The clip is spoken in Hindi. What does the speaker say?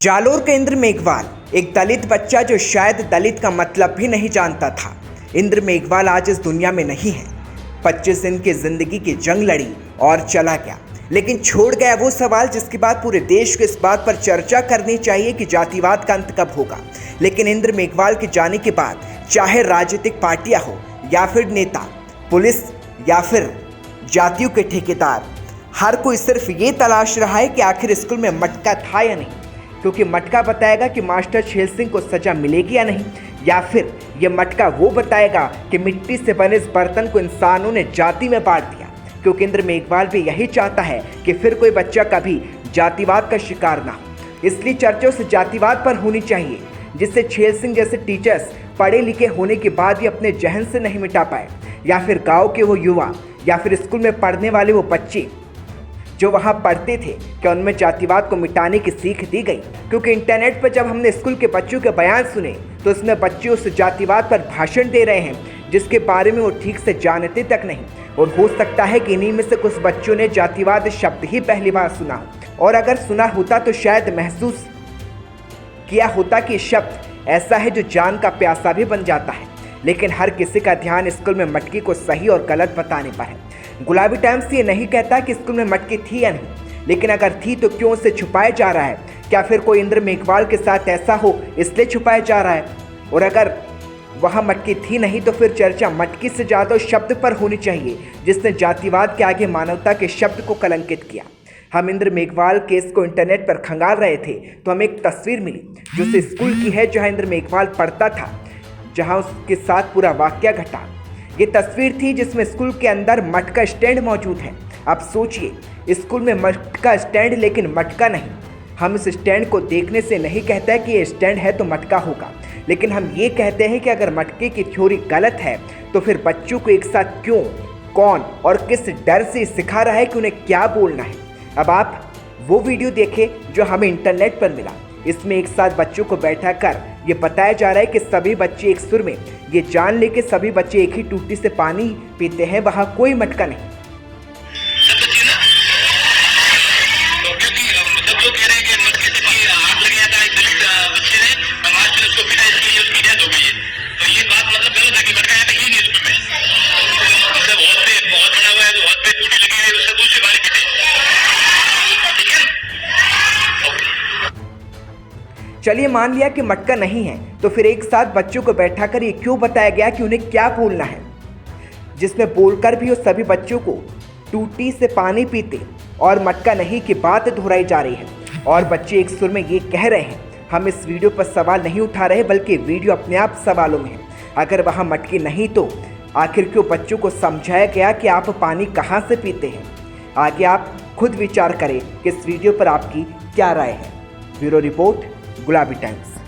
जालोर के इंद्र मेघवाल एक दलित बच्चा जो शायद दलित का मतलब भी नहीं जानता था। इंद्र मेघवाल आज इस दुनिया में नहीं है। 25 दिन की जिंदगी की जंग लड़ी और चला गया, लेकिन छोड़ गया वो सवाल जिसके बाद पूरे देश को इस बात पर चर्चा करनी चाहिए कि जातिवाद का अंत कब होगा। लेकिन इंद्र मेघवाल के जाने के बाद चाहे राजनीतिक पार्टियां हो या फिर नेता, पुलिस या फिर जातियों के ठेकेदार, हर कोई सिर्फ ये तलाश रहा है कि आखिर स्कूल में मटका था या नहीं, क्योंकि मटका बताएगा कि मास्टर छेल सिंह को सजा मिलेगी या नहीं, या फिर ये मटका वो बताएगा कि मिट्टी से बने इस बर्तन को इंसानों ने जाति में बांट दिया। क्योंकि इंद्र मेघवाल भी यही चाहता है कि फिर कोई बच्चा कभी जातिवाद का शिकार ना हो। इसलिए चर्चा उस जातिवाद पर होनी चाहिए जिससे छेल सिंह जैसे टीचर्स पढ़े लिखे होने के बाद भी अपने जहन से नहीं मिटा पाए, या फिर गाँव के वो युवा या फिर स्कूल में पढ़ने वाले वो बच्चे जो वहाँ पढ़ते थे, क्या उनमें जातिवाद को मिटाने की सीख दी गई। क्योंकि इंटरनेट पर जब हमने स्कूल के बच्चों के बयान सुने तो उसमें बच्चे उस जातिवाद पर भाषण दे रहे हैं जिसके बारे में वो ठीक से जानते तक नहीं। और हो सकता है कि इन्हीं में से कुछ बच्चों ने जातिवाद शब्द ही पहली बार सुना हो, और अगर सुना होता तो शायद महसूस किया होता कि शब्द ऐसा है जो जान का प्यासा भी बन जाता है। लेकिन हर किसी का ध्यान स्कूल में मटकी को सही और गलत बताने पर है। गुलाबी टाइम्स ये नहीं कहता कि स्कूल में मटकी थी या नहीं, लेकिन अगर थी तो क्यों उसे छुपाया जा रहा है? क्या फिर कोई इंद्र मेघवाल के साथ ऐसा हो इसलिए छुपाया जा रहा है? और अगर वहाँ मटकी थी नहीं तो फिर चर्चा मटकी से ज़्यादा उस शब्द पर होनी चाहिए जिसने जातिवाद के आगे मानवता के शब्द को कलंकित किया। हम इंद्र मेघवाल केस को इंटरनेट पर खंगाल रहे थे तो हमें एक तस्वीर मिली जो उस स्कूल की है जहाँ इंद्र मेघवाल पढ़ता था, जहाँ उसके साथ पूरा वाकया घटा। ये तस्वीर थी जिसमें स्कूल के अंदर मटका स्टैंड मौजूद है। अब सोचिए, स्कूल में मटका स्टैंड लेकिन मटका नहीं। हम इस स्टैंड को देखने से नहीं कहते कि ये स्टैंड है तो मटका होगा, लेकिन हम ये कहते हैं कि अगर मटके की थ्योरी गलत है तो फिर बच्चों को एक साथ क्यों, कौन और किस डर से सिखा रहा है कि उन्हें क्या बोलना है। अब आप वो वीडियो देखें जो हमें इंटरनेट पर मिला। इसमें एक साथ बच्चों को बैठा कर ये बताया जा रहा है कि सभी बच्चे एक सुर में ये जान ले कि सभी बच्चे एक ही टूटी से पानी पीते हैं, वहाँ कोई मटका नहीं। चलिए मान लिया कि मटका नहीं है, तो फिर एक साथ बच्चों को बैठाकर ये क्यों बताया गया कि उन्हें क्या बोलना है, जिसमें बोलकर भी उस सभी बच्चों को टूटी से पानी पीते और मटका नहीं की बात दोहराई जा रही है। और बच्चे एक सुर में ये कह रहे हैं। हम इस वीडियो पर सवाल नहीं उठा रहे, बल्कि वीडियो अपने आप सवालों में है। अगर वहाँ मटकी नहीं तो आखिर क्यों बच्चों को समझाया गया कि आप पानी कहाँ से पीते हैं? आगे आप खुद विचार करें कि इस वीडियो पर आपकी क्या राय है। ब्यूरो रिपोर्ट, गुलाबी टाइम्स।